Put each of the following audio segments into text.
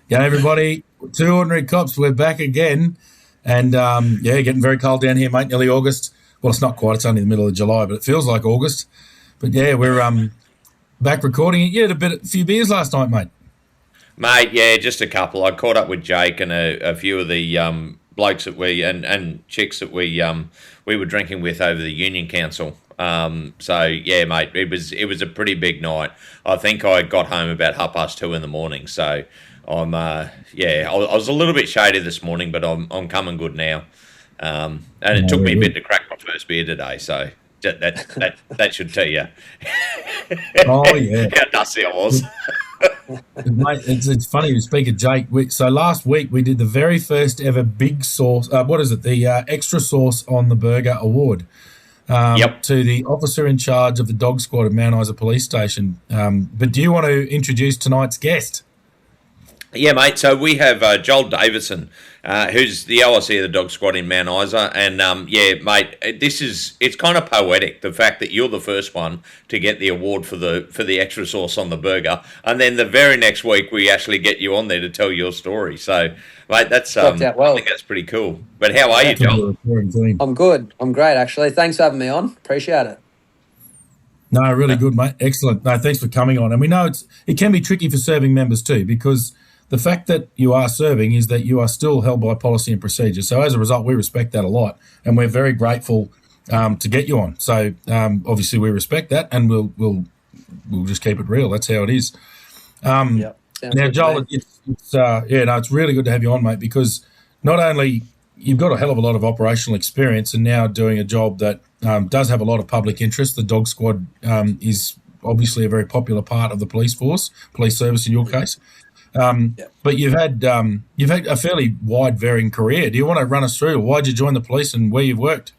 Yeah, everybody, Two Ordinary Cops, we're back again. And getting very cold down here, mate, nearly August. Well, it's not quite, it's only the middle of July, but it feels like August. But yeah, we're back recording it. You had a few beers last night, mate. Mate, yeah, just a couple. I caught up with Jake and a few of the blokes that and chicks that we were drinking with over the Union Council. So yeah, mate, it was a pretty big night. I think I got home about 2:30 in the morning. So I was a little bit shady this morning, but I'm coming good now. And it No, took very me a bit good. to crack my first beer today. So that should tell you Oh, yeah. how dusty I was. Mate, it's funny you speak of Jake. So last week we did the very first ever big sauce. What is it? The extra sauce on the burger award Yep. to the officer in charge of the dog squad at Mount Isa Police Station. But do you want to introduce tonight's guest? Yeah, mate. So we have Joel Davidson, who's the OIC of the dog squad in Mount Isa, and yeah, mate, it's kind of poetic the fact that you're the first one to get the award for the extra sauce on the burger, and then the very next week we actually get you on there to tell your story. So, mate, that's Worked out I well. think that's pretty cool. But how are Yeah. you, Joel? You're a recurring theme. I'm good. I'm great, actually. Thanks for having me on. Appreciate it. No, really good, mate. Excellent. No, thanks for coming on. And we know it can be tricky for serving members too, because the fact that you are serving is that you are still held by policy and procedure. So as a result, we respect that a lot, and we're very grateful to get you on. So obviously we respect that, and we'll just keep it real. That's how it is. Yep. Sounds Now, good to Joel, me. it's really good to have you on, mate, because not only you've got a hell of a lot of operational experience and now doing a job that does have a lot of public interest. The dog squad is obviously a very popular part of the police force, police service in your case. Yep. But you've had a fairly wide varying career. Do you want to run us through why'd you join the police and where you've worked?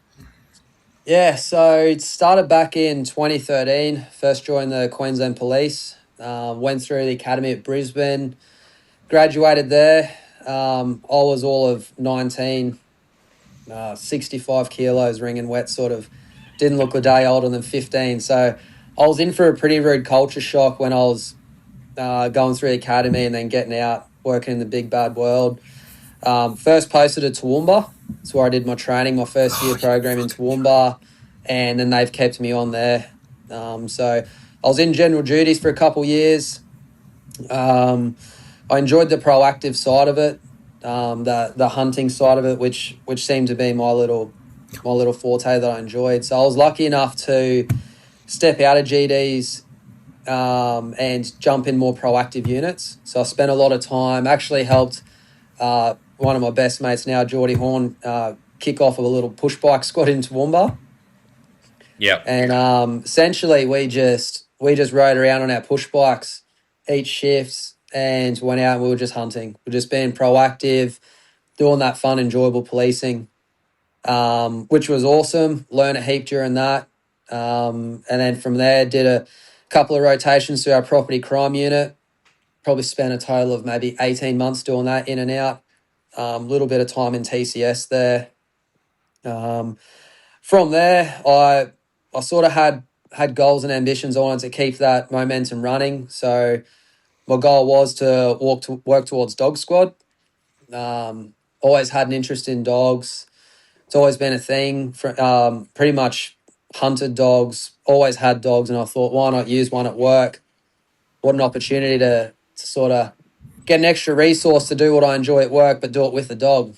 Yeah, so it started back in 2013. First joined the Queensland Police. Went through the academy at Brisbane. Graduated there. I was all of 19, 65 kilos, ringing wet, sort of didn't look a day older than 15. So I was in for a pretty rude culture shock when I was going through the academy and then getting out, working in the big bad world. First posted at Toowoomba. That's where I did my training, my first year program in Toowoomba, and then they've kept me on there. So I was in general duties for a couple years. I enjoyed the proactive side of it, the hunting side of it, which seemed to be my little forte that I enjoyed. So I was lucky enough to step out of GDs and jump in more proactive units. So I spent a lot of time, actually helped one of my best mates now, Geordie Horn, kick off of a little push bike squad in Toowoomba. Yeah. And essentially we just rode around on our push bikes each shifts and went out and we were just hunting. We are just being proactive, doing that fun, enjoyable policing, which was awesome. Learned a heap during that. And then from there, did a couple of rotations to our property crime unit. Probably spent a total of maybe 18 months doing that in and out. A little bit of time in TCS there. From there, I sort of had goals and ambitions. I wanted to keep that momentum running. So my goal was to work towards dog squad. Always had an interest in dogs. It's always been a thing. Pretty much hunted dogs, always had dogs, and I thought, why not use one at work? What an opportunity to sort of get an extra resource to do what I enjoy at work, but do it with the dog.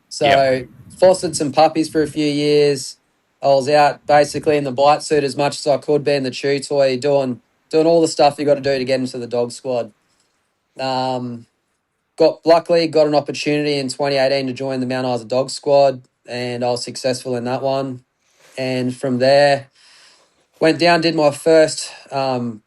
So Yep. fostered some puppies for a few years. I was out basically in the bite suit as much as I could, be in the chew toy, doing all the stuff you got to do to get into the dog squad. Luckily got an opportunity in 2018 to join the Mount Isa Dog Squad, and I was successful in that one. And from there, went down, did my first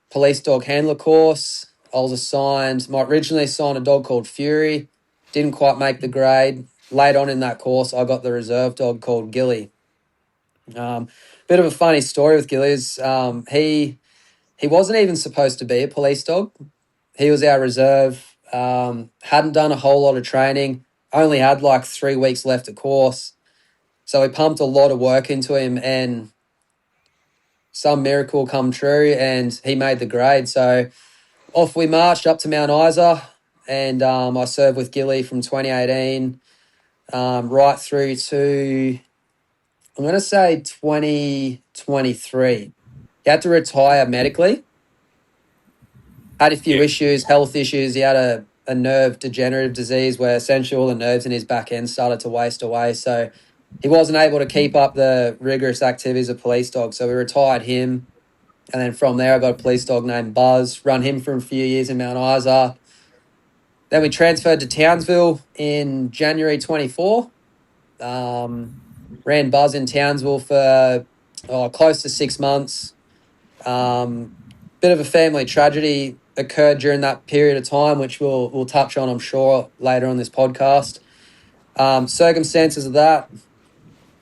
police dog handler course. I was originally assigned a dog called Fury. Didn't quite make the grade. Late on in that course, I got the reserve dog called Gilly. Bit of a funny story with Gilly is he wasn't even supposed to be a police dog. He was our reserve. Hadn't done a whole lot of training. Only had like 3 weeks left of course. So we pumped a lot of work into him, and some miracle come true, and he made the grade. So off we marched up to Mount Isa, and I served with Gilly from 2018 right through to, I'm going to say 2023. He had to retire medically. Had a few issues, health issues. He had a nerve degenerative disease where essentially all the nerves in his back end started to waste away. So he wasn't able to keep up the rigorous activities of police dog. So we retired him. And then from there, I got a police dog named Buzz, run him for a few years in Mount Isa. Then we transferred to Townsville in January 24. Ran Buzz in Townsville for close to 6 months. Bit of a family tragedy occurred during that period of time, which we'll touch on, I'm sure, later on this podcast. Circumstances of that,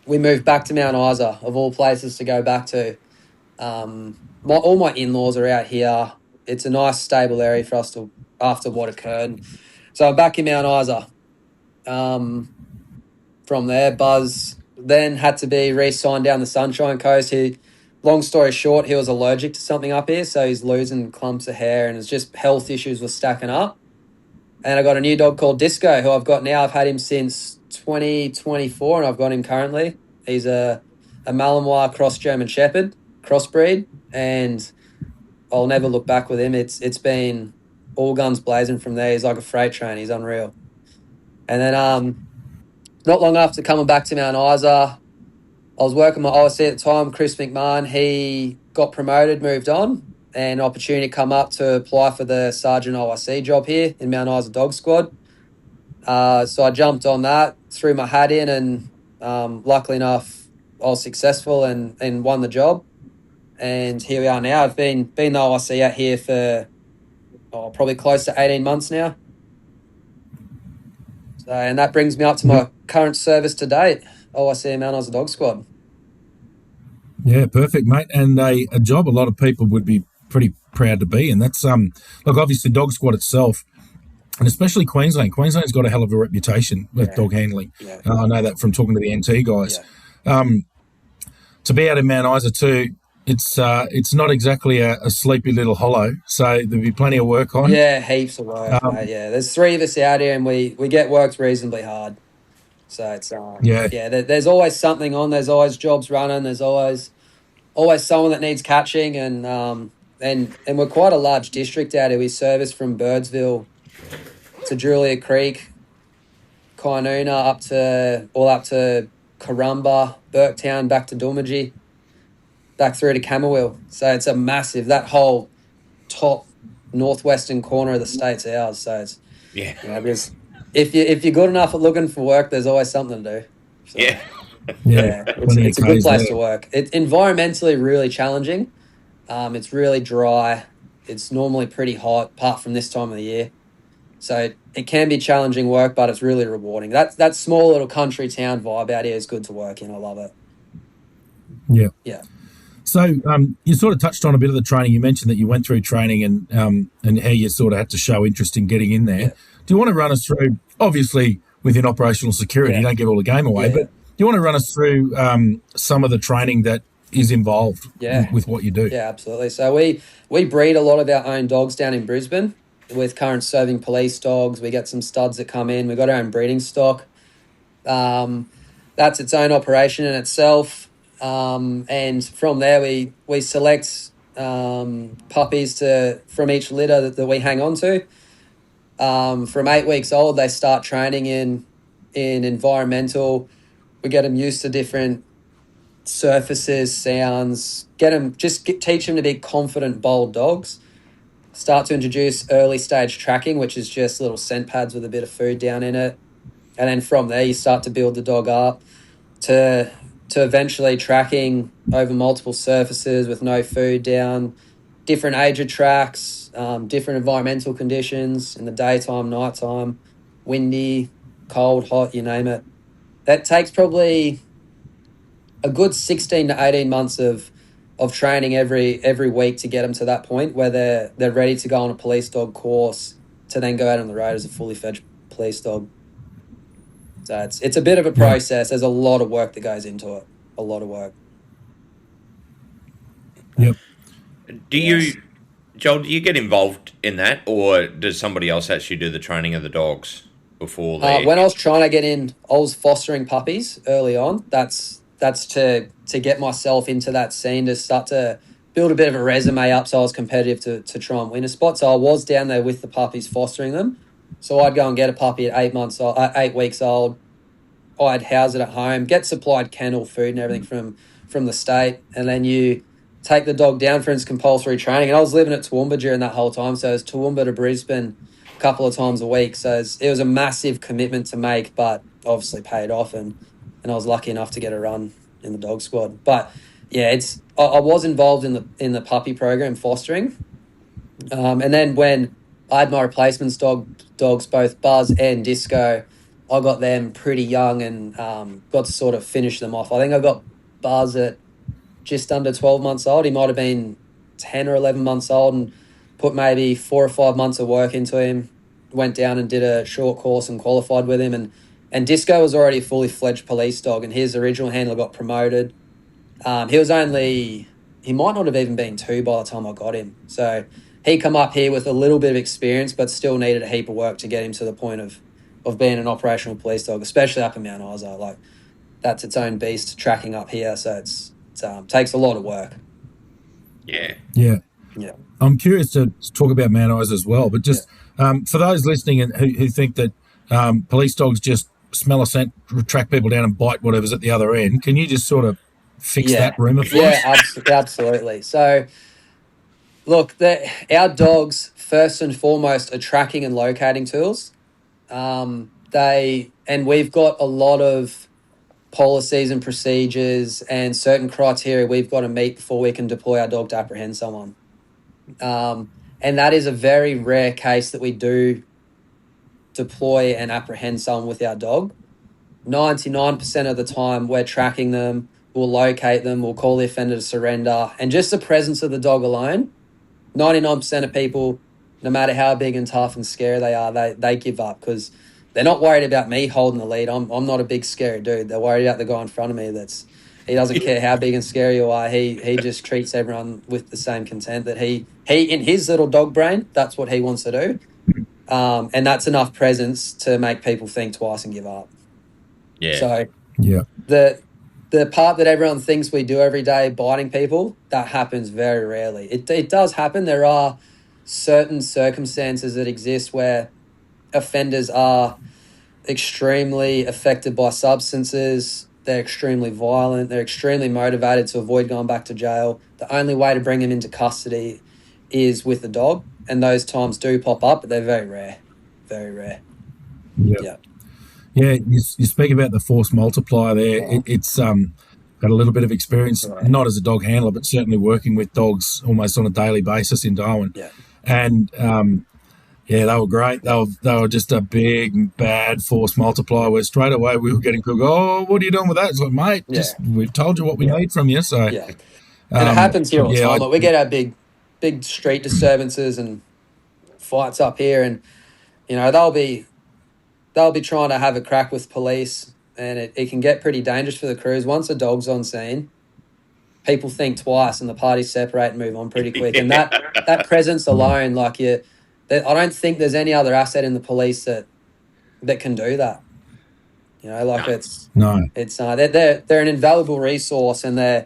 we moved back to Mount Isa, of all places to go back to. All my in-laws are out here. It's a nice, stable area for us to, after what occurred. So I'm back in Mount Isa. From there, Buzz then had to be re-signed down the Sunshine Coast. Long story short, he was allergic to something up here, so he's losing clumps of hair, and it's just health issues were stacking up. And I got a new dog called Disco, who I've got now. I've had him since 2024, and I've got him currently. He's a Malinois cross German Shepherd crossbreed, and I'll never look back with him. It's been all guns blazing from there. He's like a freight train. He's unreal. And then not long after coming back to Mount Isa, I was working my OSC at the time, Chris McMahon. He got promoted, moved on, and opportunity come up to apply for the Sergeant OSC job here in Mount Isa Dog Squad. So I jumped on that, threw my hat in, and luckily enough, I was successful and won the job. And here we are now. I've been the OSC out here for probably close to 18 months now. So, and that brings me up to my current service to date, OSC Mount Isa Dog Squad. Yeah, perfect, mate. And a job a lot of people would be pretty proud to be in. That's look, obviously Dog Squad itself, and especially Queensland. Queensland's got a hell of a reputation with dog handling. Yeah. I know that from talking to the NT guys. Yeah. To be out in Mount Isa too, it's not exactly a sleepy little hollow, so there'll be plenty of work on. Yeah, heaps of work, mate. Yeah, there's 3 of us out here, and we get worked reasonably hard. So it's there's always something on. There's always jobs running. There's always someone that needs catching, and we're quite a large district out here. We service from Birdsville to Julia Creek, Kynuna up to Corumba, Burketown, back to Doomadgee, back through to Camberwell. So it's a massive, that whole top northwestern corner of the state's ours. So it's there's, if you're good enough at looking for work, there's always something to do. So, it's a good place to work. It's environmentally really challenging. It's really dry. It's normally pretty hot, apart from this time of the year. So it can be challenging work, but it's really rewarding. That small little country town vibe out here is good to work in. I love it. Yeah. Yeah. So you sort of touched on a bit of the training. You mentioned that you went through training and how you sort of had to show interest in getting in there. Yeah. Do you want to run us through, obviously within operational security, you don't give all the game away, but do you want to run us through some of the training that is involved with what you do? Yeah, absolutely. So we breed a lot of our own dogs down in Brisbane with current serving police dogs. We get some studs that come in. We've got our own breeding stock. That's its own operation in itself. And from there, we select puppies from each litter that we hang on to. From 8 weeks old, they start training in environmental. We get them used to different surfaces, sounds. Teach them to be confident, bold dogs. Start to introduce early stage tracking, which is just little scent pads with a bit of food down in it. And then from there, you start to build the dog up to eventually tracking over multiple surfaces with no food down, different age of tracks, different environmental conditions in the daytime, nighttime, windy, cold, hot, you name it. That takes probably a good 16 to 18 months of training every week to get them to that point where they're ready to go on a police dog course to then go out on the road as a fully fledged police dog. So it's a bit of a process. There's a lot of work that goes into it. A lot of work. Yep. Do you Joel, do you get involved in that, or does somebody else actually do the training of the dogs before they? When I was trying to get in, I was fostering puppies early on. That's to get myself into that scene, to start to build a bit of a resume up, so I was competitive to try and win a spot. So I was down there with the puppies, fostering them. So I'd go and get a puppy at 8 months old, 8 weeks old. I'd house it at home, get supplied kennel food and everything from the state, and then you take the dog down for its compulsory training. And I was living at Toowoomba during that whole time, so it was Toowoomba to Brisbane a couple of times a week. So it was a massive commitment to make, but obviously paid off, and I was lucky enough to get a run in the dog squad. But yeah, I was involved in the puppy program, fostering, and then when I had my replacements dogs, both Buzz and Disco, I got them pretty young and got to sort of finish them off. I think I got Buzz at just under 12 months old. He might have been 10 or 11 months old, and put maybe 4 or 5 months of work into him. Went down and did a short course and qualified with him. And Disco was already a fully fledged police dog, and his original handler got promoted. He might not have even been 2 by the time I got him. So he come up here with a little bit of experience, but still needed a heap of work to get him to the point of being an operational police dog, especially up in Mount Isa. Like, that's its own beast, tracking up here. So it's takes a lot of work. Yeah. Yeah. Yeah. I'm curious to talk about Mount Isa as well, but just for those listening and who think that police dogs just smell a scent, track people down and bite whatever's at the other end, can you just sort of fix that rumour for us? Yeah, absolutely. So, look, our dogs, first and foremost, are tracking and locating tools. We've got a lot of policies and procedures and certain criteria we've got to meet before we can deploy our dog to apprehend someone. And that is a very rare case that we do deploy and apprehend someone with our dog. 99% of the time, we're tracking them, we'll locate them, we'll call the offender to surrender. And just the presence of the dog alone, 99% of people, no matter how big and tough and scary they are, they give up, because they're not worried about me holding the lead. I'm not a big scary dude. They're worried about the guy in front of me. He doesn't care how big and scary you are. He just treats everyone with the same content that he in his little dog brain, that's what he wants to do. And that's enough presence to make people think twice and give up. Yeah. So yeah, the part that everyone thinks we do every day, biting people, that happens very rarely. It does happen. There are certain circumstances that exist where offenders are extremely affected by substances. They're extremely violent. They're extremely motivated to avoid going back to jail. The only way to bring them into custody is with the dog, and those times do pop up, but they're very rare. Very rare. Yeah. Yeah, you speak about the force multiplier there. It's got a little bit of experience, not as a dog handler, but certainly working with dogs almost on a daily basis in Darwin. Yeah. And they were great. They were just a big, bad force multiplier where straight away we were getting people go, oh, what are you doing with that? It's like, mate, just we've told you what we need from you. So yeah. And it happens here all the time. Like, we get our big street disturbances and fights up here, and they'll be trying to have a crack with police, and it can get pretty dangerous for the crews. Once a dog's on scene, people think twice and the parties separate and move on pretty quick. And that presence alone, like, I don't think there's any other asset in the police that can do that. It's they're an invaluable resource, and they're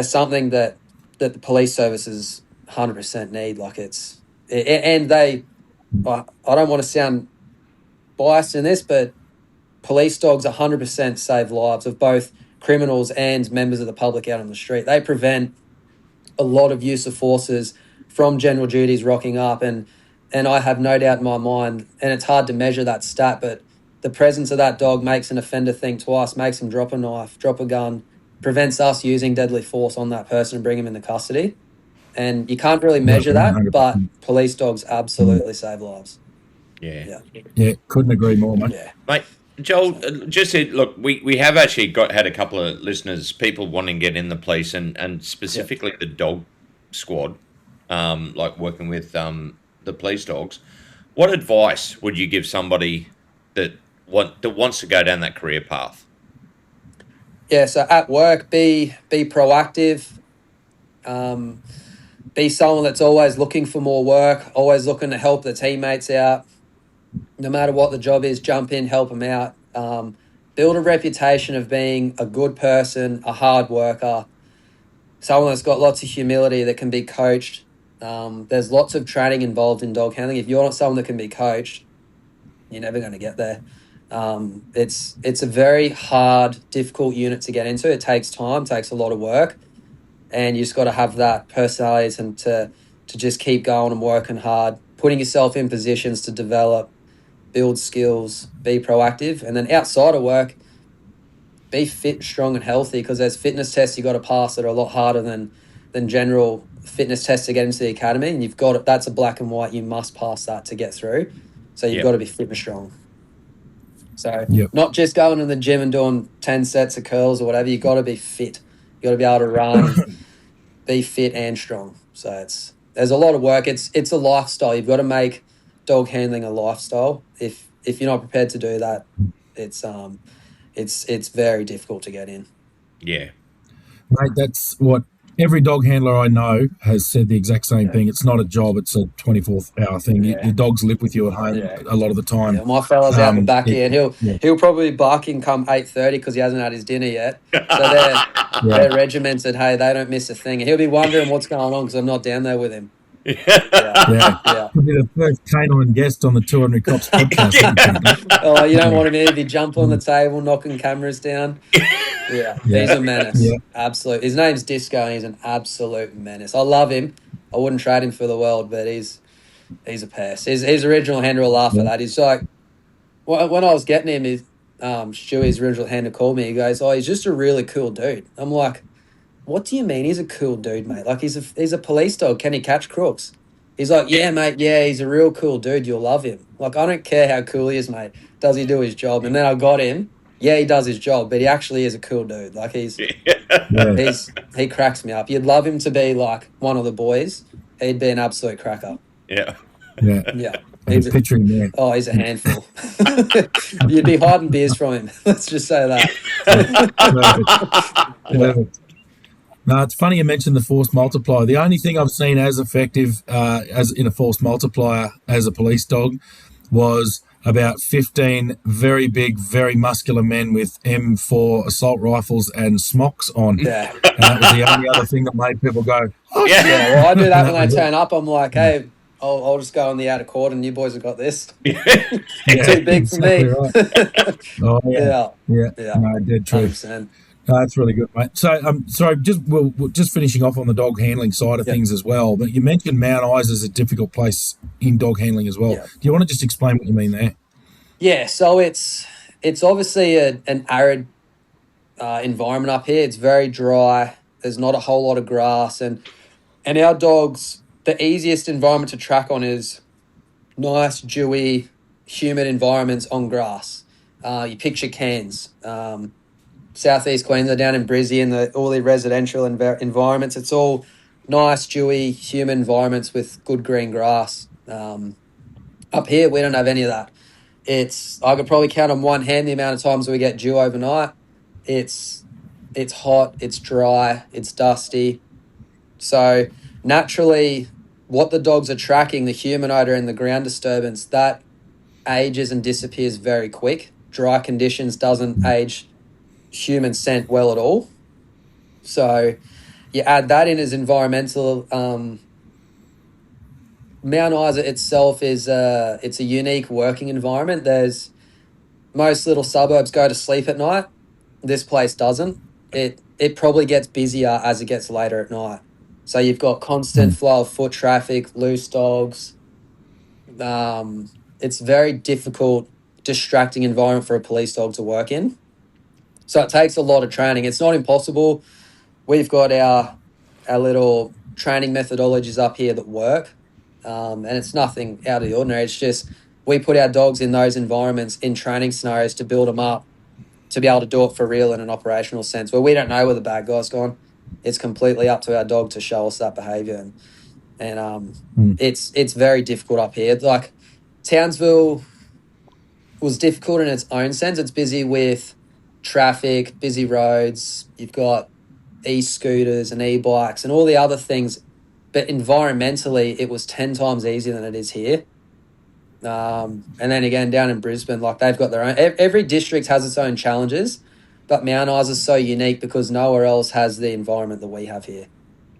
something that the police services 100% need. Like, I don't want to sound biased in this, but police dogs 100% save lives of both criminals and members of the public out on the street. They prevent a lot of use of forces from general duties rocking up, and I have no doubt in my mind, and it's hard to measure that stat, but the presence of that dog makes an offender think twice, makes him drop a knife, drop a gun, prevents us using deadly force on that person and bring him into custody. And you can't really measure that, but police dogs absolutely save lives. Yeah, couldn't agree more, mate. Yeah. Mate, Joel, just look, we have actually had a couple of listeners, people wanting to get in the police, and specifically the dog squad, like working with the police dogs. What advice would you give somebody that wants to go down that career path? Yeah, so at work, be proactive. be someone that's always looking for more work, always looking to help the teammates out. No matter what the job is, jump in, help them out. Build a reputation of being a good person, a hard worker, someone that's got lots of humility, that can be coached. There's lots of training involved in dog handling. If you're not someone that can be coached, you're never going to get there. It's a very hard, difficult unit to get into. It takes time, takes a lot of work, and you just got to have that personality and to just keep going and working hard, putting yourself in positions to develop, build skills, be proactive, and then outside of work, be fit, strong, and healthy, because there's fitness tests you got to pass that are a lot harder than general fitness tests to get into the academy, and you've got it. That's a black and white. You must pass that to get through. So you've got to be fit and strong. So not just going to the gym and doing 10 sets of curls or whatever. You got to be fit. You got to be able to run, be fit and strong. So there's a lot of work. It's a lifestyle. You've got to make dog handling a lifestyle. If you're not prepared to do that, it's very difficult to get in. Yeah, mate, that's what every dog handler I know has said, the exact same thing. It's not a job, it's a 24-hour thing. Your dogs live with you at home a lot of the time. Yeah, my fella's out the back here, and he'll probably be barking come 8:30 because he hasn't had his dinner yet. So they're regimented. Hey, they don't miss a thing. And he'll be wondering what's going on because I'm not down there with him. Yeah. Could be the first canine guest on the 200 Cops podcast. Oh, you don't want him here if you jump on the table, knocking cameras down. Yeah. He's a menace. Yeah. Absolute. His name's Disco, and he's an absolute menace. I love him. I wouldn't trade him for the world, but he's a pest. His original handler will laugh at that. He's like, when I was getting him, Stewie's original handler called me. He goes, "Oh, he's just a really cool dude." I'm like, "What do you mean he's a cool dude, mate? Like, he's a police dog. Can he catch crooks?" He's like, "Yeah, mate. Yeah, he's a real cool dude. You'll love him." Like, I don't care how cool he is, mate. Does he do his job? And then I got him. Yeah, he does his job, but he actually is a cool dude. Like, he cracks me up. You'd love him to be like one of the boys. He'd be an absolute cracker. Yeah. He's picturing there. Oh, he's a handful. You'd be hiding beers from him. Let's just say that. Perfect. No, it's funny you mentioned the force multiplier. The only thing I've seen as effective as in a force multiplier as a police dog was about 15 very big, very muscular men with M4 assault rifles and smocks on. Yeah. And that was the only other thing that made people go, "Oh, yeah." Well, I do that when they turn up. I'm like, "Hey, I'll just go on the outer court and you boys have got this." Too big for me. Right. Oh, yeah. No, dead true. 100%. No, that's really good, mate. So, sorry, we're just finishing off on the dog handling side of things as well. But you mentioned Mount Isa as a difficult place in dog handling as well. Do you want to just explain what you mean there? Yeah, so it's obviously an arid environment up here. It's very dry. There's not a whole lot of grass, and our dogs, the easiest environment to track on is nice, dewy, humid environments on grass. You picture Cairns. Southeast Queensland, down in Brizzy, all the residential environments. It's all nice, dewy, humid environments with good green grass. Up here, we don't have any of that. I could probably count on one hand the amount of times we get dew overnight. It's hot, it's dry, it's dusty. So naturally, what the dogs are tracking, the human odor and the ground disturbance, that ages and disappears very quick. Dry conditions doesn't age human scent well at all. So you add that in as environmental. Mount Isa itself it's a unique working environment. Most little suburbs go to sleep at night. This place doesn't. It probably gets busier as it gets later at night. So you've got constant flow of foot traffic, loose dogs. It's very difficult, distracting environment for a police dog to work in. So it takes a lot of training. It's not impossible. We've got our little training methodologies up here that work, and it's nothing out of the ordinary. It's just we put our dogs in those environments in training scenarios to build them up to be able to do it for real in an operational sense, where we don't know where the bad guy's gone. It's completely up to our dog to show us that behaviour, and it's very difficult up here. Like Townsville was difficult in its own sense. It's busy with traffic, busy roads. You've got e-scooters and e-bikes and all the other things but environmentally, it was 10 times easier than it is here. And then again, down in Brisbane, like they've got their own. Every district has its own challenges, but Mount Isa is so unique because nowhere else has the environment that we have here.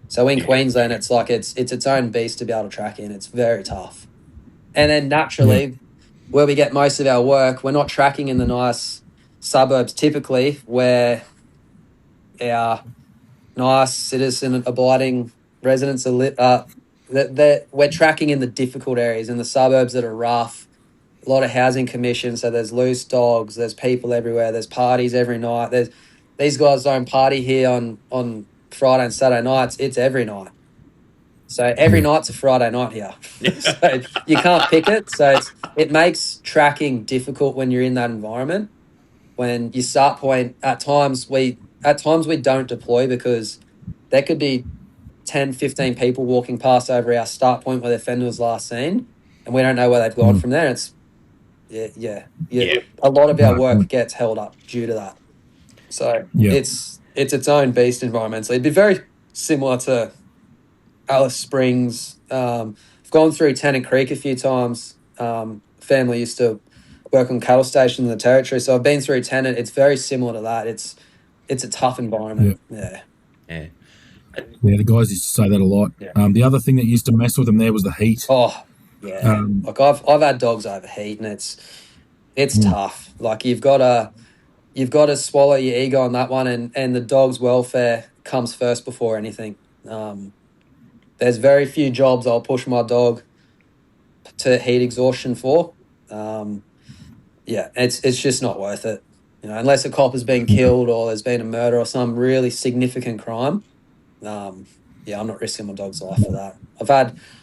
So in Queensland, it's like it's its own beast to be able to track in. It's very tough. And then naturally, where we get most of our work, we're not tracking in the nice suburbs typically, where our nice citizen abiding residents are we're tracking in the difficult areas, in the suburbs that are rough. A lot of housing commission, so there's loose dogs, there's people everywhere, there's parties every night. These guys don't party here on Friday and Saturday nights, it's every night. So every night's a Friday night here. So you can't pick it. So it makes tracking difficult when you're in that environment. When you start point, at times we don't deploy because there could be 10, 15 people walking past over our start point where the offender was last seen, and we don't know where they've gone from there. It's a lot of our work gets held up due to that. So it's its own beast environmentally. It'd be very similar to Alice Springs. I've gone through Tennant Creek a few times. Family used to work on cattle stations in the Territory, so I've been through Tennant. It's very similar to that. It's a tough environment. Yeah, the guys used to say that a lot. Yeah. The other thing that used to mess with them there was the heat. Oh, yeah. Like I've had dogs overheat, and it's tough. Like you've got to swallow your ego on that one, and the dog's welfare comes first before anything. There's very few jobs I'll push my dog to heat exhaustion for. It's just not worth it. Unless a cop has been killed or there's been a murder or some really significant crime. I'm not risking my dog's life for that.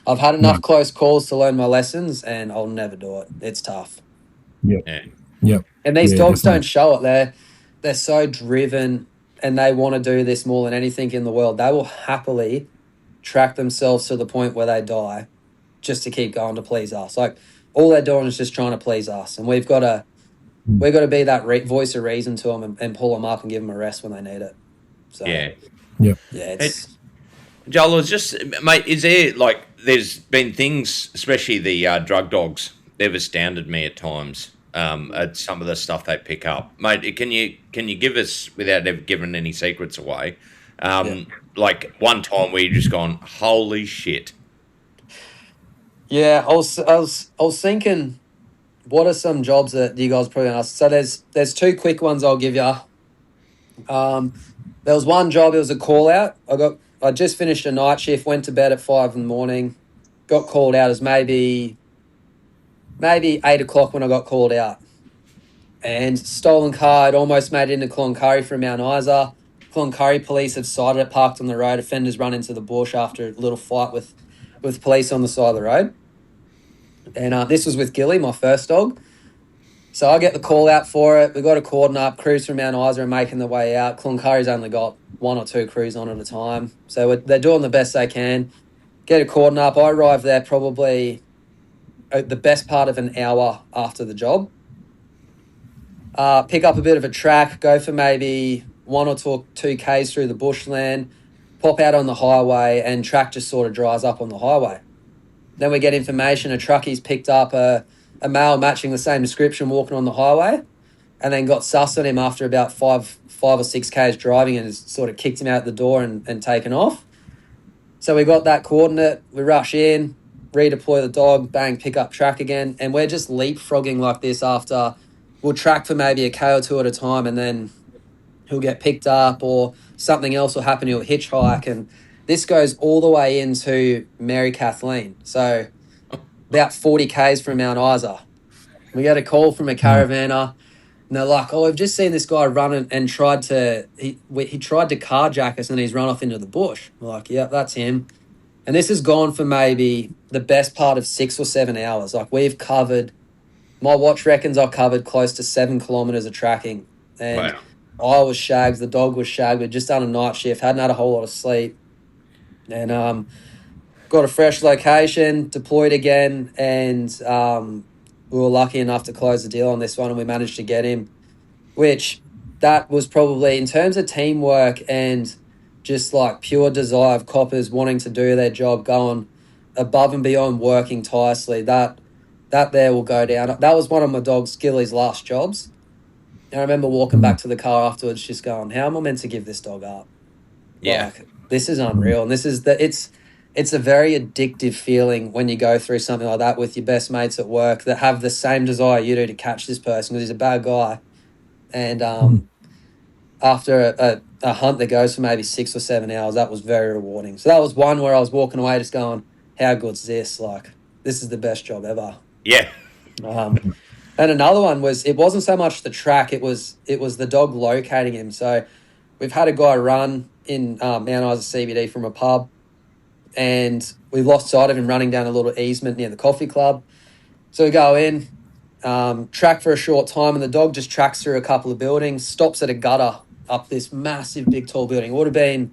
I've had enough close calls to learn my lessons, and I'll never do it. It's tough. Yep. And these dogs don't show it. They're so driven, and they want to do this more than anything in the world. They will happily track themselves to the point where they die just to keep going to please us. Like all they're doing is just trying to please us, and we've got to be that voice of reason to them and pull them up and give them a rest when they need it. So it's Joel, it's just, mate, is there, like, there's been things, especially the drug dogs, they've astounded me at times at some of the stuff they pick up. Mate, can you give us, without ever giving any secrets away, like one time where you just gone, holy shit? Yeah, I was thinking, what are some jobs that you guys probably ask? So there's two quick ones I'll give you. There was one job, it was a call out. I just finished a night shift, went to bed at 5 a.m, got called out as maybe 8 o'clock when I got called out. And stolen car, I'd almost made it into Cloncurry from Mount Isa. Cloncurry police have sighted it, parked on the road. Offenders run into the bush after a little fight with police on the side of the road. And this was with Gilly, my first dog. So I get the call out for it. We got a cordon up. Crews from Mount Isa are making their way out. Cloncurry's only got 1 or 2 crews on at a time. So they're doing the best they can. Get a cordon up. I arrive there probably the best part of an hour after the job. Pick up a bit of a track, go for maybe 1 or 2 Ks through the bushland, pop out on the highway, and track just sort of dries up on the highway. Then we get information a truckie's picked up a male matching the same description walking on the highway, and then got sus on him after about 5 or 6 Ks driving, and has sort of kicked him out the door and taken off. So we got that coordinate, we rush in, redeploy the dog, bang, pick up track again, and we're just leapfrogging like this after. We'll track for maybe a K or 2 at a time, and then he'll get picked up or something else will happen, he'll hitchhike, and this goes all the way into Mary Kathleen. So about 40 Ks from Mount Isa. We get a call from a caravanner, and they're like, we've just seen this guy run and tried to carjack us, and he's run off into the bush. We're like, yeah, that's him. And this has gone for maybe the best part of 6 or 7 hours. Like we've covered, my watch reckons I covered close to 7 kilometres of tracking. And I was shagged, the dog was shagged. We'd just done a night shift, hadn't had a whole lot of sleep. And got a fresh location, deployed again, and we were lucky enough to close the deal on this one, and we managed to get him, which that was probably, in terms of teamwork and just like pure desire of coppers wanting to do their job, going above and beyond, working tirelessly, that there will go down. That was one of my dog Skilly's last jobs. And I remember walking back to the car afterwards just going, how am I meant to give this dog up? Yeah. Like, this is unreal. And this is it's a very addictive feeling when you go through something like that with your best mates at work that have the same desire you do to catch this person because he's a bad guy. And after a hunt that goes for maybe 6 or 7 hours, that was very rewarding. So that was one where I was walking away just going, how good's this? Like, this is the best job ever. Yeah. And another one was, it wasn't so much the track, it was the dog locating him. So we've had a guy run in Mount Isa CBD from a pub, and we lost sight of him running down a little easement near the coffee club. So we go in, track for a short time, and the dog just tracks through a couple of buildings, stops at a gutter up this massive, big, tall building. It would have been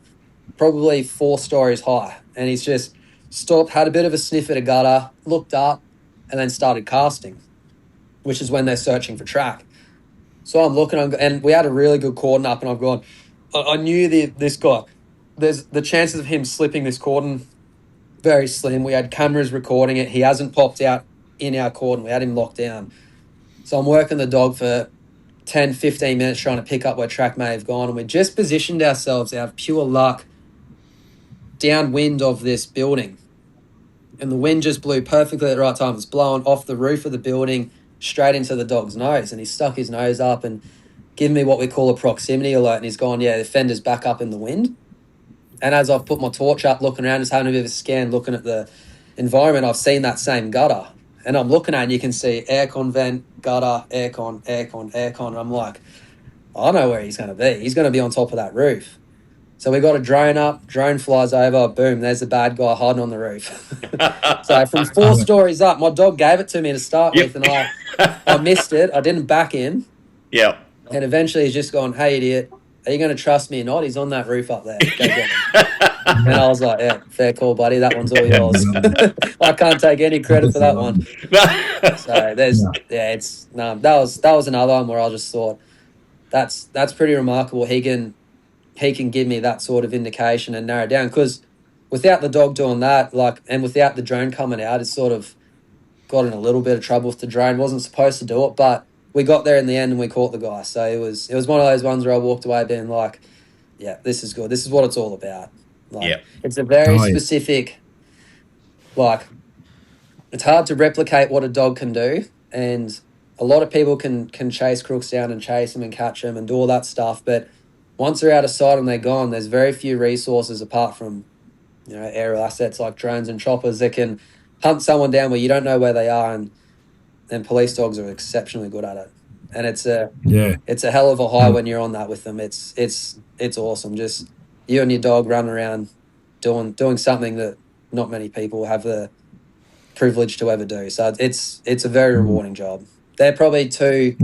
probably 4 stories high. And he's just stopped, had a bit of a sniff at a gutter, looked up, and then started casting, which is when they're searching for track. So I'm looking, and we had a really good cordon up, and I've gone, I knew this guy, there's the chances of him slipping this cordon, very slim. We had cameras recording it. He hasn't popped out in our cordon. We had him locked down. So I'm working the dog for 10, 15 minutes trying to pick up where track may have gone, and we just positioned ourselves out of pure luck downwind of this building. And the wind just blew perfectly at the right time. It was blowing off the roof of the building straight into the dog's nose, and he stuck his nose up and given me what we call a proximity alert, and he's gone, yeah, the fender's back up in the wind. And as I've put my torch up, looking around, just having a bit of a scan, looking at the environment, I've seen that same gutter. And I'm looking at it, and you can see aircon vent, gutter, aircon, aircon, aircon. And I'm like, I know where he's going to be. He's going to be on top of that roof. So we got a drone up, drone flies over, boom, there's the bad guy hiding on the roof. So from 4 stories up, my dog gave it to me to start with, and I missed it. I didn't back in. Yeah. And eventually he's just gone, hey, idiot, are you going to trust me or not? He's on that roof up there. Go get him. And I was like, yeah, fair call, buddy. That one's all yours. I can't take any credit for that one. So that was another one where I just thought, that's pretty remarkable. He can give me that sort of indication and narrow it down, because without the dog doing that, and without the drone coming out, it's sort of got in a little bit of trouble with the drone. Wasn't supposed to do it, but we got there in the end and we caught the guy. So it was one of those ones where I walked away being like, yeah, this is good. This is what it's all about. It's a very specific, it's hard to replicate what a dog can do. And a lot of people can chase crooks down and chase them and catch them and do all that stuff. But once they're out of sight and they're gone, there's very few resources apart from, aerial assets like drones and choppers that can hunt someone down where you don't know where they are. And police dogs are exceptionally good at it. And it's a hell of a high when you're on that with them. It's awesome. Just you and your dog running around doing something that not many people have the privilege to ever do. So it's a very rewarding job. They're probably two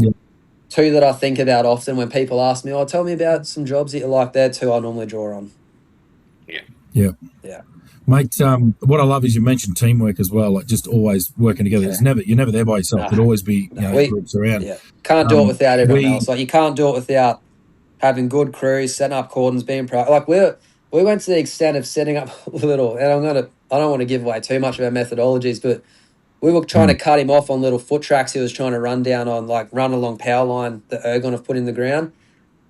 that I think about often when people ask me, tell me about some jobs that you like. They're two I normally draw on. Yeah. Mate, what I love is you mentioned teamwork as well, like just always working together. Yeah. You're never there by yourself. There'll always be groups around. Yeah. Can't do it without everyone else. Like, you can't do it without having good crews, setting up cordons, being proud. Like, we went to the extent of setting up a little, and I don't want to give away too much of our methodologies, but we were trying to cut him off on little foot tracks he was trying to run down on, run along power line that Ergon have put in the ground.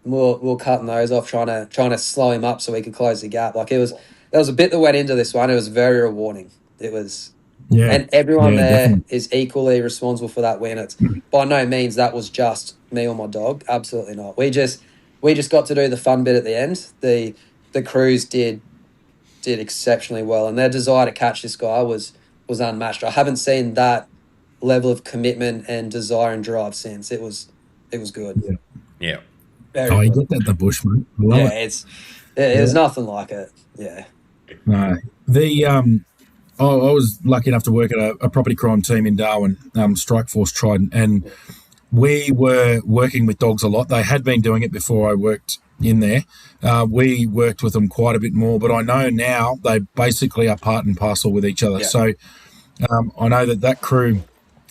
And we're cutting those off, trying to slow him up so we could close the gap. There was a bit that went into this one. It was very rewarding. It was, and everyone there definitely is equally responsible for that win. It's by no means that was just me or my dog. Absolutely not. We just got to do the fun bit at the end. The crews did exceptionally well, and their desire to catch this guy was unmatched. I haven't seen that level of commitment and desire and drive since. It was good. Yeah. You got that in the bush, mate. I love it. There's nothing like it. Yeah. No. I was lucky enough to work at a property crime team in Darwin, Strike Force Trident, and we were working with dogs a lot. They had been doing it before I worked in there. We worked with them quite a bit more, but I know now they basically are part and parcel with each other. Yeah. So I know that crew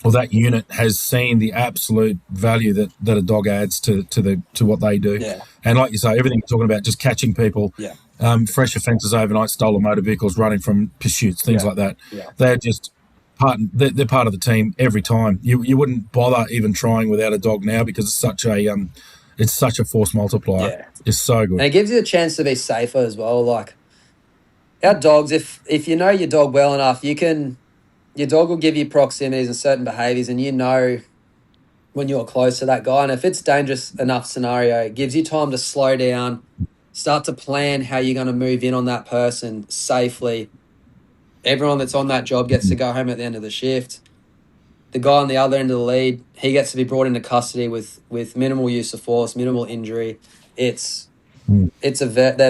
or that unit has seen the absolute value that a dog adds to what they do. Yeah. And like you say, everything you're talking about, just catching people, fresh offences overnight, stolen motor vehicles, running from pursuits, things like that. Yeah. They're just they're part of the team every time. You wouldn't bother even trying without a dog now because it's such a force multiplier. Yeah. It's so good. And it gives you a chance to be safer as well. Like our dogs, if you know your dog well enough, your dog will give you proximities and certain behaviours, and you know when you're close to that guy. And if it's dangerous enough scenario, it gives you time to slow down, start to plan how you're going to move in on that person safely. Everyone that's on that job gets to go home at the end of the shift. The guy on the other end of the lead, he gets to be brought into custody with minimal use of force, minimal injury. They're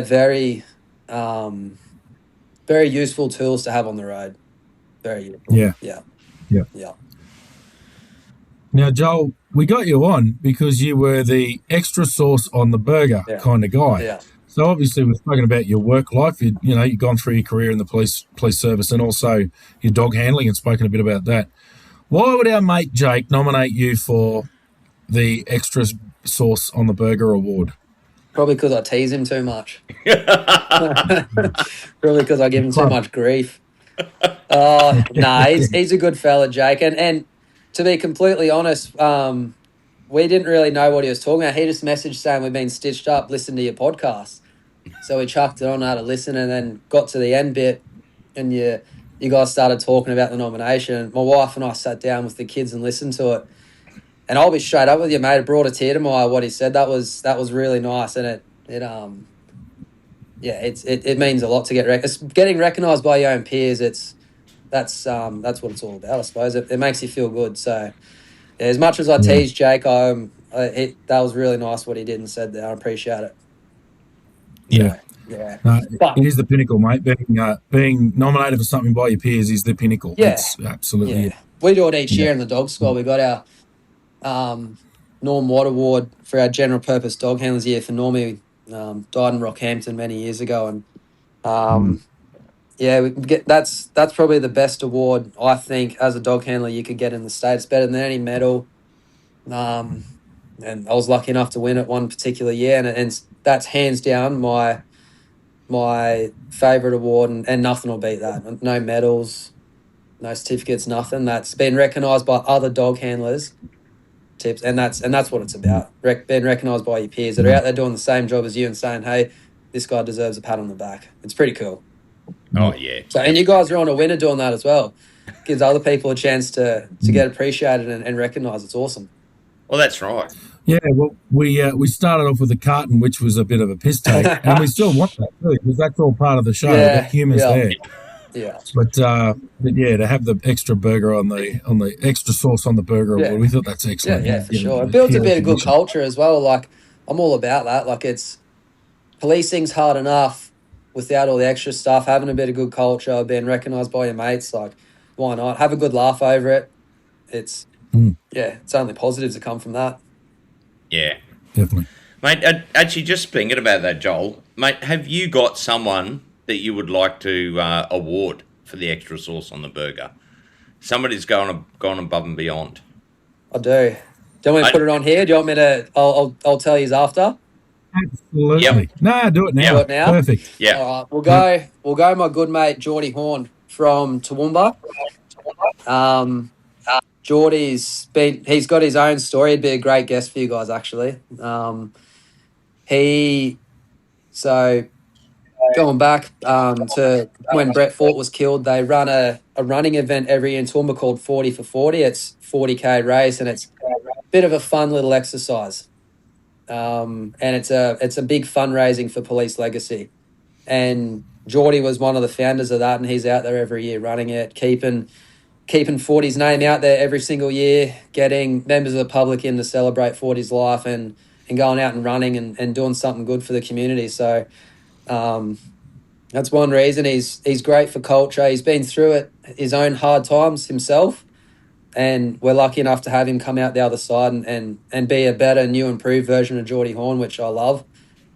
very very useful tools to have on the road. Very useful. Yeah. Now, Joel, we got you on because you were the extra sauce on the burger kind of guy. Yeah. So obviously we've spoken about your work life. You've gone through your career in the police service and also your dog handling and spoken a bit about that. Why would our mate Jake nominate you for the extra sauce on the burger award? Probably because I tease him too much. Probably because I give him too much grief. He's a good fella, Jake. And to be completely honest, we didn't really know what he was talking about. He just messaged saying we've been stitched up, listen to your podcast. So we chucked it on, had to listen, and then got to the end bit, and you guys started talking about the nomination. My wife and I sat down with the kids and listened to it. And I'll be straight up with you, mate. It brought a tear to my eye what he said. That was really nice, and it means a lot to get getting recognised by your own peers. That's what it's all about, I suppose. It makes you feel good. So, yeah, as much as I tease Jake, that was really nice what he did and said there. I appreciate it. Yeah. Yeah. It is the pinnacle, mate. Being nominated for something by your peers is the pinnacle. Yeah. It's absolutely it. We do it each year in the dog squad. We got our Norm Watt Award for our general purpose dog handlers year for Normie. Died in Rockhampton many years ago, and that's probably the best award I think as a dog handler you could get in the state. It's better than any medal. And I was lucky enough to win it one particular year, and that's hands down my favourite award, and nothing will beat that. No medals, no certificates, nothing. That's been recognised by other dog handlers. Tips, and that's what it's about. Being recognised by your peers that are out there doing the same job as you and saying, "Hey, this guy deserves a pat on the back." It's pretty cool. Oh yeah. So, and you guys are on a winner doing that as well. Gives other people a chance to get appreciated and recognised. It's awesome. Well, that's right. Yeah, well, we started off with a carton, which was a bit of a piss take, and we still want that too, because that's all part of the show. The humour's there. Yeah. But yeah, to have the extra burger on the extra sauce on the burger, we thought that's excellent. Yeah, for sure. It builds a bit of good culture as well. Like, I'm all about that. Like, policing's hard enough without all the extra stuff. Having a bit of good culture, being recognised by your mates, like, why not? Have a good laugh over it. It's only positives that come from that. Yeah, definitely, mate. Actually, just thinking about that, Joel, mate, have you got someone that you would like to award for the extra sauce on the burger? Somebody's gone above and beyond. I do. Do you want me to put it on here? Do you want me to? I'll tell you after. Absolutely. Yep. No, do it now. Perfect. Yeah. All right. We'll go. My good mate Geordie Horn from Toowoomba. Geordie's he's got his own story. He'd be a great guest for you guys, actually. Going back to when Brett Forte was killed, they run a running event every year in Toowoomba called 40 for 40. It's 40K race, and it's a bit of a fun little exercise. And it's a big fundraising for Police Legacy. And Geordie was one of the founders of that, and he's out there every year running it, keeping 40's name out there every single year, getting members of the public in to celebrate 40's life and going out and running and doing something good for the community. So that's one reason he's great for culture. He's been through it, his own hard times himself, and we're lucky enough to have him come out the other side and be a better, new, improved version of Geordie Horn, which I love.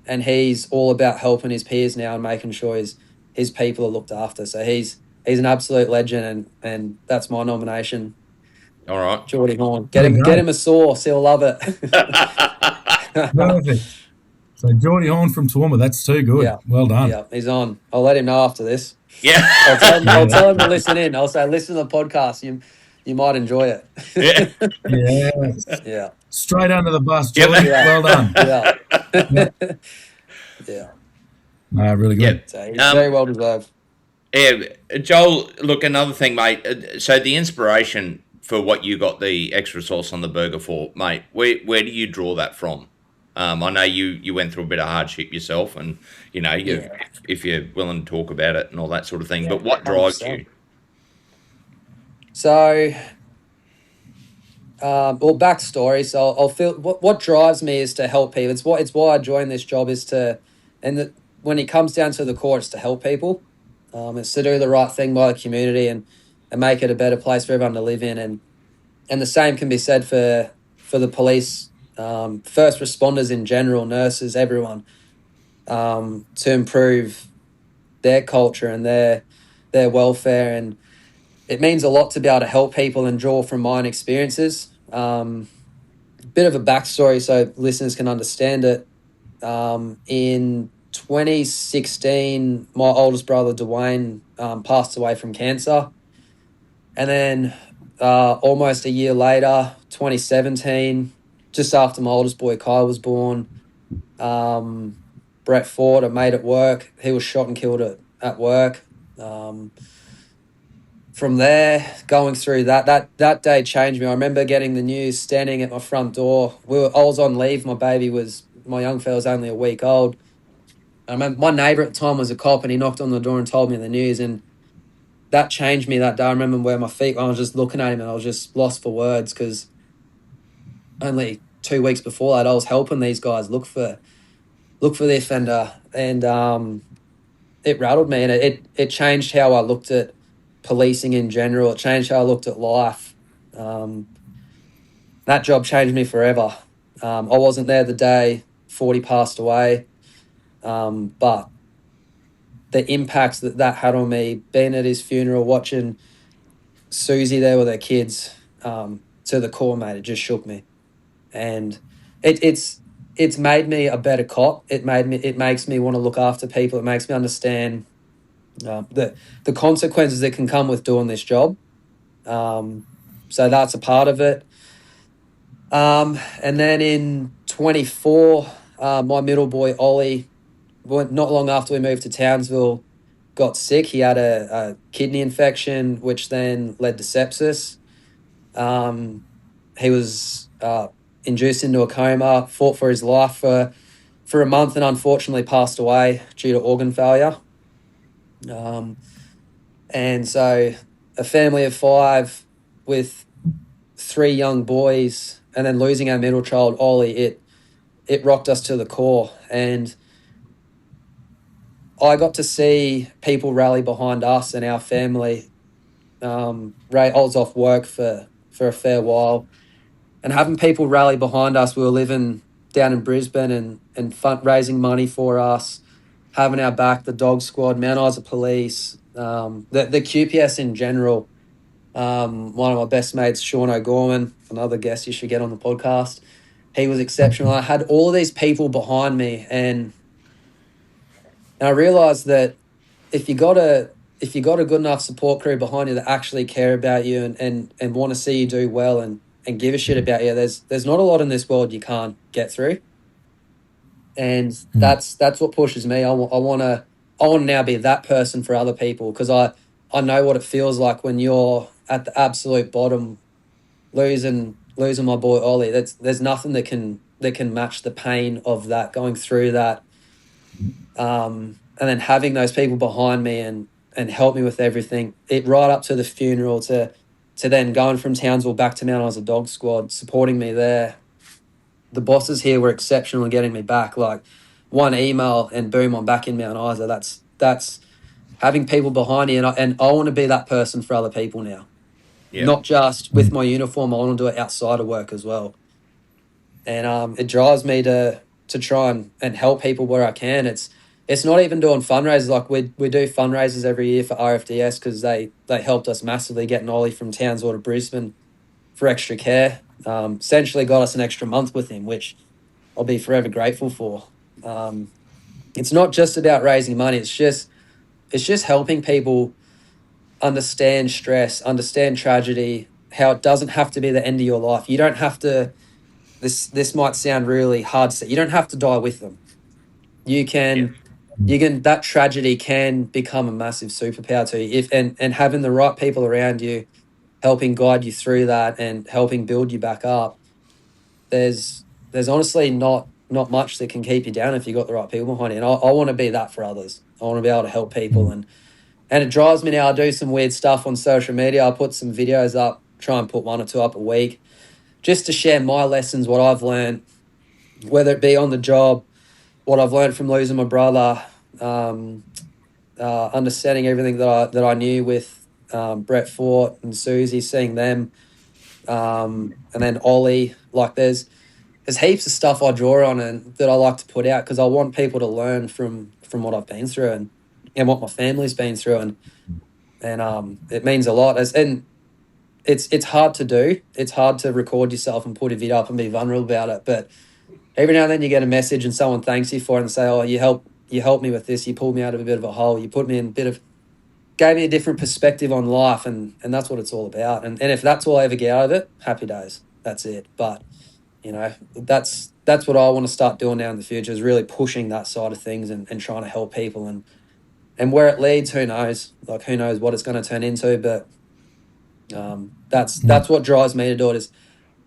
And he's all about helping his peers now and making sure his people are looked after. So he's an absolute legend, and that's my nomination. All right, Geordie Horn. Get him a sauce. He'll love it. Perfect. So Geordie Horn from Toowoomba, that's too good. Yeah, Well done. yeah, he's on. I'll let him know after this. Yeah. I'll tell him. Yeah, I'll tell him to listen in. I'll say, listen to the podcast. You might enjoy Yeah. it. yeah. Yeah, Straight under the bus, Yep. Geordie. yeah, Well done. yeah, Yeah. yeah. No, really good. Yep. So he's very well deserved. Yeah, Joel. Look, another thing, mate. So the inspiration for what you got the extra sauce on the burger for, mate. Where do you draw that from? I know you went through a bit of hardship yourself, and you Yeah, if you're willing to talk about it and all that sort of thing. yeah, But what drives 100%. you? So, well, backstory. So I'll feel what drives me is to help people. It's why I joined this job is to, when it comes down to the core, it's to help people. It's to do the right thing by the community and make it a better place for everyone to live in. And the same can be said for the police, first responders in general, nurses, everyone, to improve their culture and their welfare. And it means a lot to be able to help people and draw from my own experiences. Bit of a backstory so listeners can understand it. In 2016, my oldest brother Dwayne passed away from cancer, and then almost a year later, 2017, just after my oldest boy Kyle was born, Brett Forte, a mate at work, he was shot and killed at work. From there, going through that day changed me. I remember getting the news, standing at my front door. I was on leave. My young fella was only a week old. I remember my neighbour at the time was a cop, and he knocked on the door and told me the news, and that changed me that day. I remember where my feet. I was just looking at him, and I was just lost for words because only 2 weeks before that, I was helping these guys look for the offender, and it rattled me, and it changed how I looked at policing in general. It changed how I looked at life. That job changed me forever. I wasn't there the day Forty passed away, but the impacts that had on me, being at his funeral, watching Susie there with her kids, to the core, mate, it just shook me. And it's made me a better cop. It makes me want to look after people. It makes me understand the consequences that can come with doing this job. So that's a part of it. And then in 24, my middle boy Ollie, not long after we moved to Townsville, got sick. He had a kidney infection, which then led to sepsis. He was induced into a coma, fought for his life for a month, and unfortunately passed away due to organ failure. And so a family of 5 with 3 young boys, and then losing our middle child, Ollie, it rocked us to the core. And I got to see people rally behind us and our family. I was off work for a fair while, and having people rally behind us. We were living down in Brisbane and raising money for us, having our back, the dog squad, Mount Isa Police, the QPS in general. One of my best mates, Sean O'Gorman, another guest you should get on the podcast. He was exceptional. I had all of these people behind me, and I realised that if you got a good enough support crew behind you that actually care about you and want to see you do well and give a shit about you, there's not a lot in this world you can't get through. And that's what pushes me. I want to now be that person for other people, because I know what it feels like when you're at the absolute bottom, losing my boy Ollie. There's nothing that can match the pain of that, going through that. And then having those people behind me and help me with everything, it right up to the funeral, to then going from Townsville back to Mount Isa Dog Squad, supporting me there. The bosses here were exceptional in getting me back. Like, one email and boom, I'm back in Mount Isa. That's having people behind you, and I want to be that person for other people now. Yeah. Not just with my uniform, I want to do it outside of work as well. And it drives me to try and help people where I can. It's not even doing fundraisers. Like, we do fundraisers every year for RFDS, because they helped us massively getting Ollie from Townsville to Brisbane for extra care. Essentially got us an extra month with him, which I'll be forever grateful for. It's not just about raising money. It's just helping people understand stress, understand tragedy, how it doesn't have to be the end of your life. You don't have to. This might sound really hard to say. You don't have to die with them. You can. That tragedy can become a massive superpower to you if and having the right people around you helping guide you through that and helping build you back up. There's honestly not much that can keep you down if you got the right people behind you. And I want to be that for others. I want to be able to help people and it drives me now. I do some weird stuff on social media. I put some videos up, try and put 1 or 2 up a week, just to share my lessons, what I've learned, whether it be on the job, what I've learned from losing my brother, understanding everything that I knew with Brett Forte and Susie, seeing them, and then Ollie. Like there's heaps of stuff I draw on and that I like to put out because I want people to learn from what I've been through and what my family's been through and it means a lot. And it's hard to do. It's hard to record yourself and put a video up and be vulnerable about it. But every now and then you get a message and someone thanks you for it and say, "Oh, you helped me with this. You pulled me out of a bit of a hole. You put me in gave me a different perspective on life," and that's what it's all about. And if that's all I ever get out of it, happy days. That's it. But that's what I want to start doing now in the future is really pushing that side of things and trying to help people and where it leads, who knows? Like who knows what it's going to turn into? But that's what drives me to do it. Is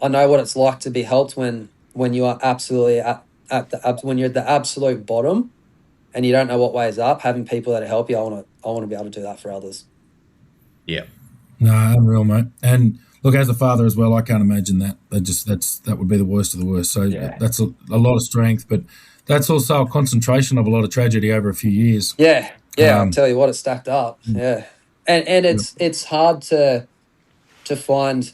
I know what it's like to be helped when you are absolutely when you're at the absolute bottom and you don't know what way is up. Having people that help you, I want to be able to do that for others. Yeah. No, unreal, mate. And look, as a father as well, I can't imagine that. That would be the worst of the worst. So that's a lot of strength, but that's also a concentration of a lot of tragedy over a few years. Yeah. I'll tell you what, it's stacked up. Yeah, and it's hard to find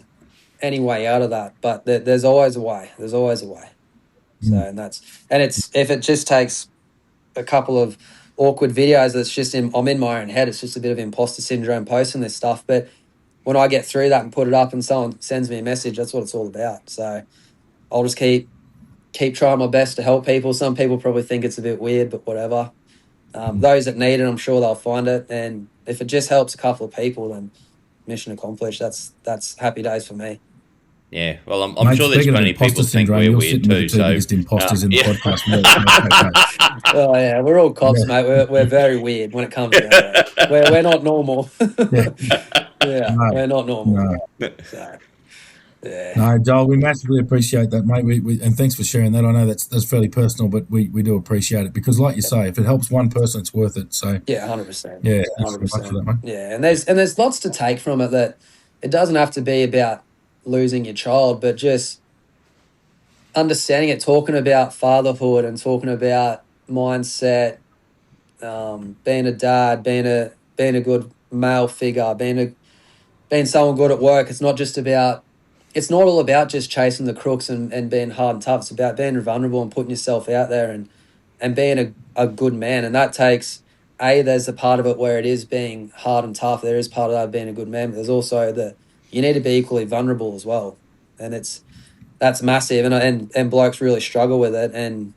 any way out of that, but there's always a way. There's always a way. So if it just takes a couple of awkward videos, it's just I'm in my own head. It's just a bit of imposter syndrome posting this stuff, but when I get through that and put it up and someone sends me a message, that's what it's all about. So I'll just keep trying my best to help people. Some people probably think it's a bit weird, but whatever. Those that need it, I'm sure they'll find it. And if it just helps a couple of people, then mission accomplished. That's happy days for me. Yeah, well, I'm sure there's plenty of people think we're weird too. So biggest imposters in the podcast world. Oh yeah, we're all cops, mate. We're very weird when it comes to that. We're not normal. We're not normal. No. So, yeah. No, Joel, we massively appreciate that, mate. And thanks for sharing that. I know that's fairly personal, but we do appreciate it because, like you say, if it helps one person, it's worth it. So 100%. Yeah, 100%. Yeah, and there's lots to take from it. That it doesn't have to be about losing your child, but just understanding it, talking about fatherhood and talking about mindset, being a dad, being a good male figure, being someone good at work. It's not all about just chasing the crooks and being hard and tough. It's about being vulnerable and putting yourself out there and being a good man. And that takes, there's a part of it where it is being hard and tough. There is part of that being a good man, but there's also you need to be equally vulnerable as well. And that's massive. And blokes really struggle with it and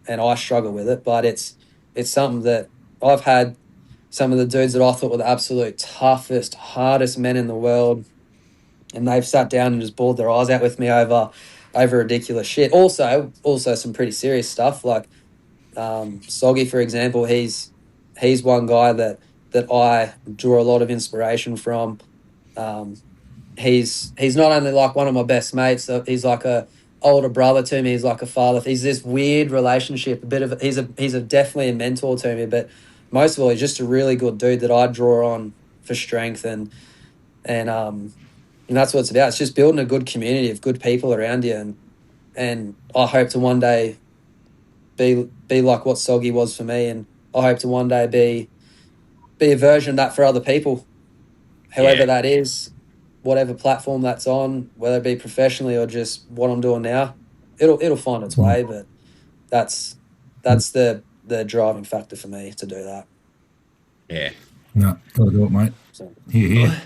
I struggle with it, but it's something that I've had some of the dudes that I thought were the absolute toughest, hardest men in the world, and they've sat down and just bawled their eyes out with me over ridiculous shit. Also some pretty serious stuff like Soggy, for example. He's one guy that I draw a lot of inspiration from. He's not only like one of my best mates, he's like a older brother to me. He's like a father. He's this weird relationship. He's definitely a mentor to me, but most of all, he's just a really good dude that I draw on for strength and that's what it's about. It's just building a good community of good people around you, and I hope to one day be like what Soggy was for me, and I hope to one day be a version of that for other people, however that is, whatever platform that's on, whether it be professionally or just what I'm doing now. It'll find its way, but that's the driving factor for me to do that. Yeah. No, gotta do it, mate. So, Here.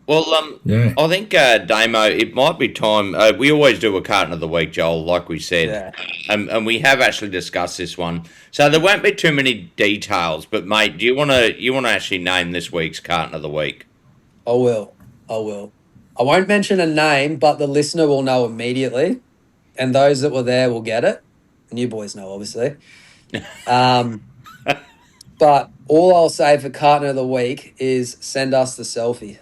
Well, Yeah. I think Damo, it might be time. We always do a carton of the week, Joel, like we said, Yeah. and we have actually discussed this one. So there won't be too many details. But mate, do you want to actually name this week's carton of the week? I will. I won't mention a name, but the listener will know immediately, and those that were there will get it. And you boys know, obviously. But all I'll say for carton of the week is send us the selfie.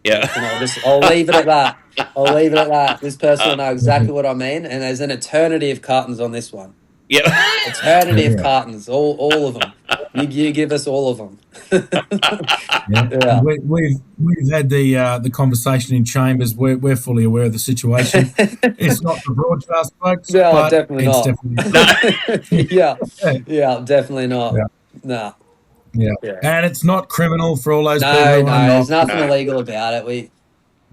Yeah. And I'll leave it at that. I'll leave it at that. This person will know exactly what I mean. And there's an eternity of cartons on this one. Yeah. Eternity of cartons, all of them. You give us all of them. Yeah. We've had the conversation in chambers. We're fully aware of the situation. It's not the broadcast, folks. No, but definitely it's not. Definitely yeah, definitely not. Yeah. No. Yeah. Yeah. And it's not criminal for all those people. No, who are there's not. nothing illegal about it.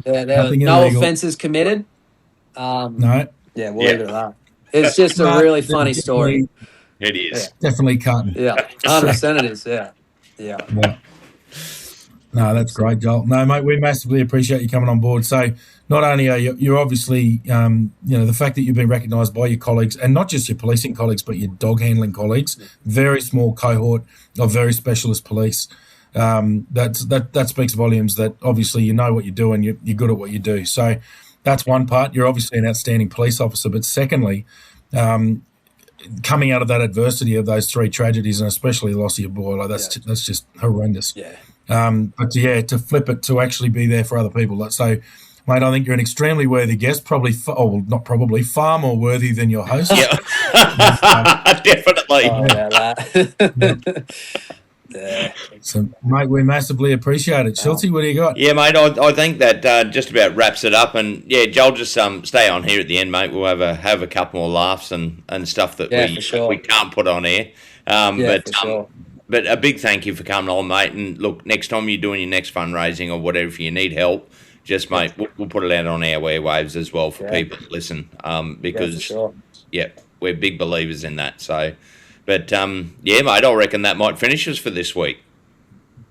There were Nothing no illegal. offences committed. No. Yeah, we'll leave it at that. It's just a really funny story. It is. Definitely carton. Yeah, 100% it is. Yeah. Yeah. No, that's great, Joel. No, mate, we massively appreciate you coming on board. So not only are you're obviously, the fact that you've been recognised by your colleagues, and not just your policing colleagues, but your dog handling colleagues, very small cohort of very specialist police. That speaks volumes that obviously you know what you do and you're good at what you do. So that's one part. You're obviously an outstanding police officer. But secondly, coming out of that adversity of those three tragedies, and especially the loss of your boy, like that's just horrendous. Yeah. But yeah, to flip it to actually be there for other people. So, mate, I think you're an extremely worthy guest. Probably, far more worthy than your host. Yeah. Definitely. Oh, yeah, that. Yeah. So, mate, we massively appreciate it. Schultzy, what do you got? Yeah, mate. I think that just about wraps it up. And yeah, Joel, just stay on here at the end, mate. We'll have a couple more laughs and stuff that we can't put on air. For sure. But a big thank you for coming on, mate. And look, next time you're doing your next fundraising or whatever, if you need help, just mate, we'll put it out on our airwaves as well for people to listen. Because we're big believers in that. So. But, mate, I reckon that might finish us for this week.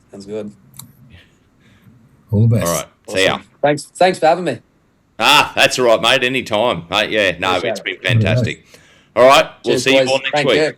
Sounds good. All the best. All right. Awesome. See ya. Thanks for having me. That's all right, mate. Anytime. Mate, yeah. No, it's been fantastic. All right. We'll see you all next week.